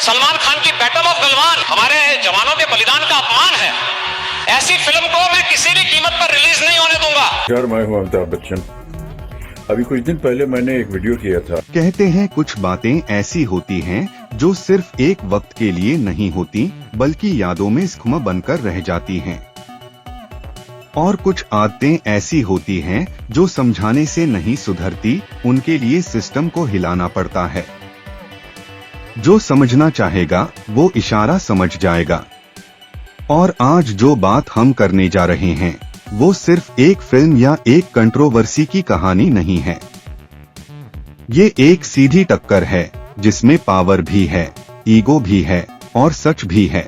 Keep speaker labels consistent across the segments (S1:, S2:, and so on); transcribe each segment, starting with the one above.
S1: सलमान खान की battle of Galwan हमारे जवानों के बलिदान का अपमान है। ऐसी फिल्म को मैं किसी भी कीमत पर रिलीज नहीं होने दूंगा।
S2: यार, मैं हूं अमिताभ बच्चन। अभी कुछ दिन पहले मैंने एक वीडियो किया था।
S3: कहते हैं कुछ बातें ऐसी होती हैं जो सिर्फ एक वक्त के लिए नहीं होती बल्कि यादों में स्खुमा बनकर रह जाती हैं। और कुछ आदतें ऐसी होती हैं जो समझाने से नहीं सुधरती, उनके लिए सिस्टम को हिलाना पड़ता है। जो समझना चाहेगा वो इशारा समझ जाएगा। और आज जो बात हम करने जा रहे हैं वो सिर्फ एक फिल्म या एक कंट्रोवर्सी की कहानी नहीं है। ये एक सीधी टक्कर है जिसमें पावर भी है, ईगो भी है और सच भी है।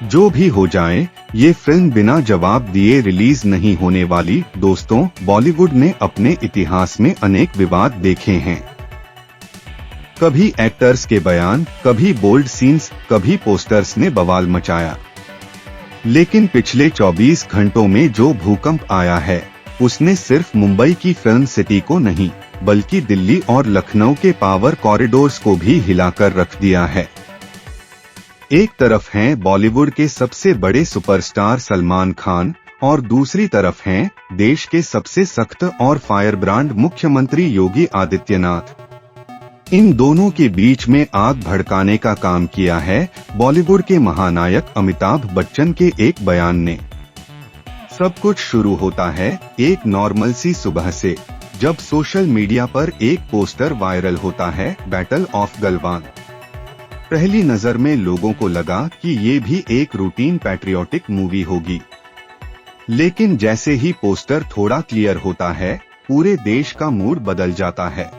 S3: जो भी हो जाए, ये फिल्म बिना जवाब दिए रिलीज नहीं होने वाली। दोस्तों, बॉलीवुड ने अपने इतिहास में अनेक विवाद देखे हैं। कभी एक्टर्स के बयान, कभी बोल्ड सीन्स, कभी पोस्टर्स ने बवाल मचाया। लेकिन पिछले 24 घंटों में जो भूकंप आया है उसने सिर्फ मुंबई की फिल्म सिटी को नहीं बल्कि दिल्ली और लखनऊ के पावर कॉरिडोर्स को भी हिलाकर रख दिया है। एक तरफ हैं बॉलीवुड के सबसे बड़े सुपरस्टार सलमान खान और दूसरी तरफ हैं देश के सबसे सख्त और फायरब्रांड मुख्यमंत्री योगी आदित्यनाथ। इन दोनों के बीच में आग भड़काने का काम किया है बॉलीवुड के महानायक अमिताभ बच्चन के एक बयान ने। सब कुछ शुरू होता है एक नॉर्मल सी सुबह से, जब सोशल मीडिया पर एक पोस्टर वायरल होता है, बैटल ऑफ गलवान। पहली नजर में लोगों को लगा कि ये भी एक रूटीन पैट्रियोटिक मूवी होगी, लेकिन जैसे ही पोस्टर थोड़ा क्लियर होता है पूरे देश का मूड बदल जाता है।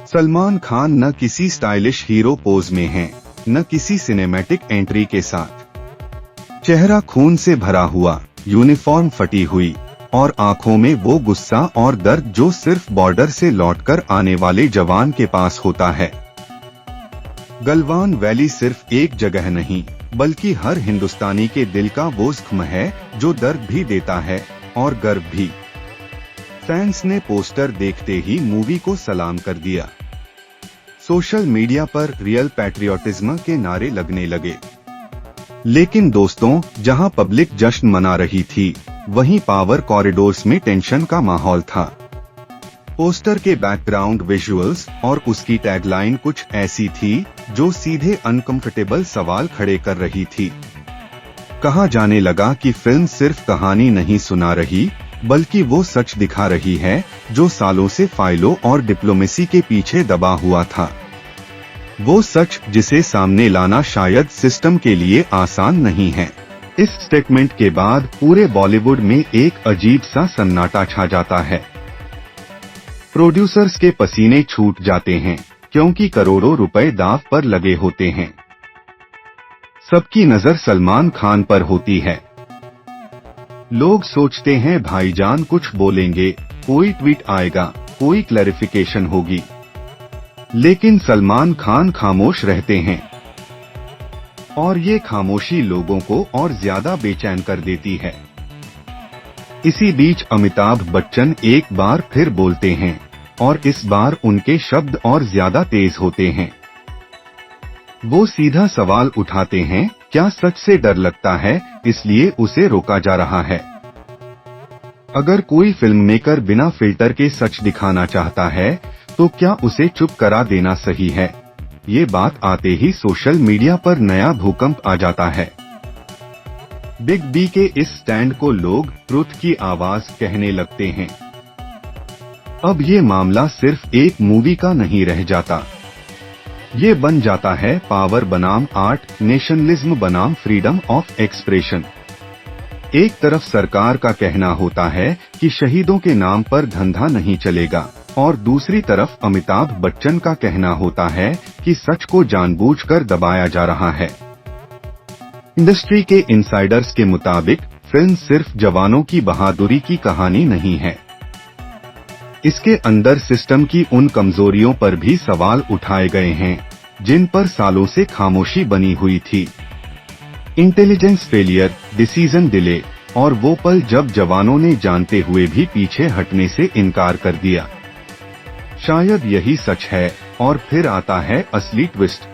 S3: सलमान खान न किसी स्टाइलिश हीरो पोज में हैं, न किसी सिनेमैटिक एंट्री के साथ। चेहरा खून से भरा हुआ, यूनिफॉर्म फटी हुई और आंखों में वो गुस्सा और दर्द जो सिर्फ बॉर्डर से लौटकर आने वाले जवान के पास होता है। गलवान वैली सिर्फ एक जगह नहीं बल्कि हर हिंदुस्तानी के दिल का वो जख्म है जो दर्द भी देता है और गर्व भी। फैंस ने पोस्टर देखते ही मूवी को सलाम कर दिया। सोशल मीडिया पर रियल पैट्रियोटिज्म के नारे लगने लगे। लेकिन दोस्तों, जहां पब्लिक जश्न मना रही थी वहीं पावर कॉरिडोर्स में टेंशन का माहौल था। पोस्टर के बैकग्राउंड विजुअल्स और उसकी टैगलाइन कुछ ऐसी थी जो सीधे अनकंफर्टेबल सवाल खड़े कर रही थी। कहा जाने लगा कि फिल्म सिर्फ कहानी नहीं सुना रही बल्कि वो सच दिखा रही है जो सालों से फाइलों और डिप्लोमेसी के पीछे दबा हुआ था। वो सच जिसे सामने लाना शायद सिस्टम के लिए आसान नहीं है। इस स्टेटमेंट के बाद पूरे बॉलीवुड में एक अजीब सा सन्नाटा छा जाता है। प्रोड्यूसर्स के पसीने छूट जाते हैं क्योंकि करोड़ों रुपए दांव पर लगे होते हैं। सबकी नजर सलमान खान पर होती है। लोग सोचते हैं भाईजान कुछ बोलेंगे, कोई ट्वीट आएगा, कोई क्लैरिफिकेशन होगी, लेकिन सलमान खान खामोश रहते हैं। और ये खामोशी लोगों को और ज्यादा बेचैन कर देती है। इसी बीच अमिताभ बच्चन एक बार फिर बोलते हैं और इस बार उनके शब्द और ज्यादा तेज होते हैं। वो सीधा सवाल उठाते हैं, क्या सच से डर लगता है इसलिए उसे रोका जा रहा है? अगर कोई फिल्म मेकर बिना फिल्टर के सच दिखाना चाहता है तो क्या उसे चुप करा देना सही है? ये बात आते ही सोशल मीडिया पर नया भूकंप आ जाता है। बिग बी के इस स्टैंड को लोग ट्रुथ की आवाज कहने लगते हैं। अब ये मामला सिर्फ एक मूवी का नहीं रह जाता, ये बन जाता है पावर बनाम आर्ट, नेशनलिज्म बनाम फ्रीडम ऑफ एक्सप्रेशन। एक तरफ सरकार का कहना होता है कि शहीदों के नाम पर धंधा नहीं चलेगा और दूसरी तरफ अमिताभ बच्चन का कहना होता है कि सच को जानबूझकर दबाया जा रहा है। इंडस्ट्री के इनसाइडर्स के मुताबिक फिल्म सिर्फ जवानों की बहादुरी की कहानी नहीं है। इसके अंदर सिस्टम की उन कमजोरियों पर भी सवाल उठाए गए हैं जिन पर सालों से खामोशी बनी हुई थी। इंटेलिजेंस फेलियर, डिसीजन डिले और वो पल जब जवानों ने जानते हुए भी पीछे हटने से इनकार कर दिया। शायद यही सच है। और फिर आता है असली ट्विस्ट।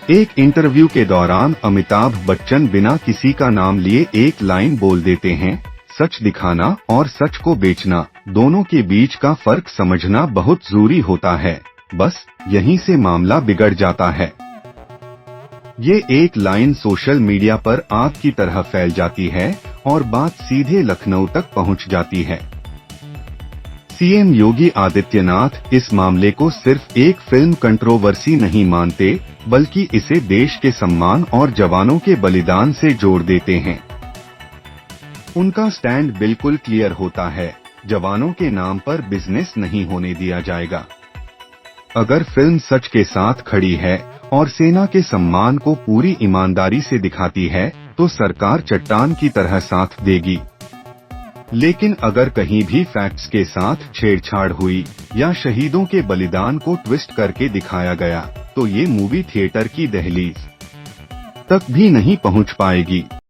S3: एक इंटरव्यू के दौरान अमिताभ बच्चन बिना किसी का नाम लिए एक लाइन बोल देते हैं, सच दिखाना और सच को बेचना दोनों के बीच का फर्क समझना बहुत जरूरी होता है। बस यहीं से मामला बिगड़ जाता है। ये एक लाइन सोशल मीडिया पर आग की तरह फैल जाती है और बात सीधे लखनऊ तक पहुंच जाती है। सीएम योगी आदित्यनाथ इस मामले को सिर्फ एक फिल्म कंट्रोवर्सी नहीं मानते, बल्कि इसे देश के सम्मान और जवानों के बलिदान से जोड़ देते हैं। उनका स्टैंड बिल्कुल क्लियर होता है, जवानों के नाम पर बिजनेस नहीं होने दिया जाएगा। अगर फिल्म सच के साथ खड़ी है और सेना के सम्मान को पूरी ईमानदारी से दिखाती है, तो सरकार चट्टान की तरह साथ देगी। लेकिन अगर कहीं भी फैक्ट्स के साथ छेड़छाड़ हुई या शहीदों के बलिदान को ट्विस्ट करके दिखाया गया, तो ये मूवी थिएटर की दहलीज तक भी नहीं पहुंच पाएगी।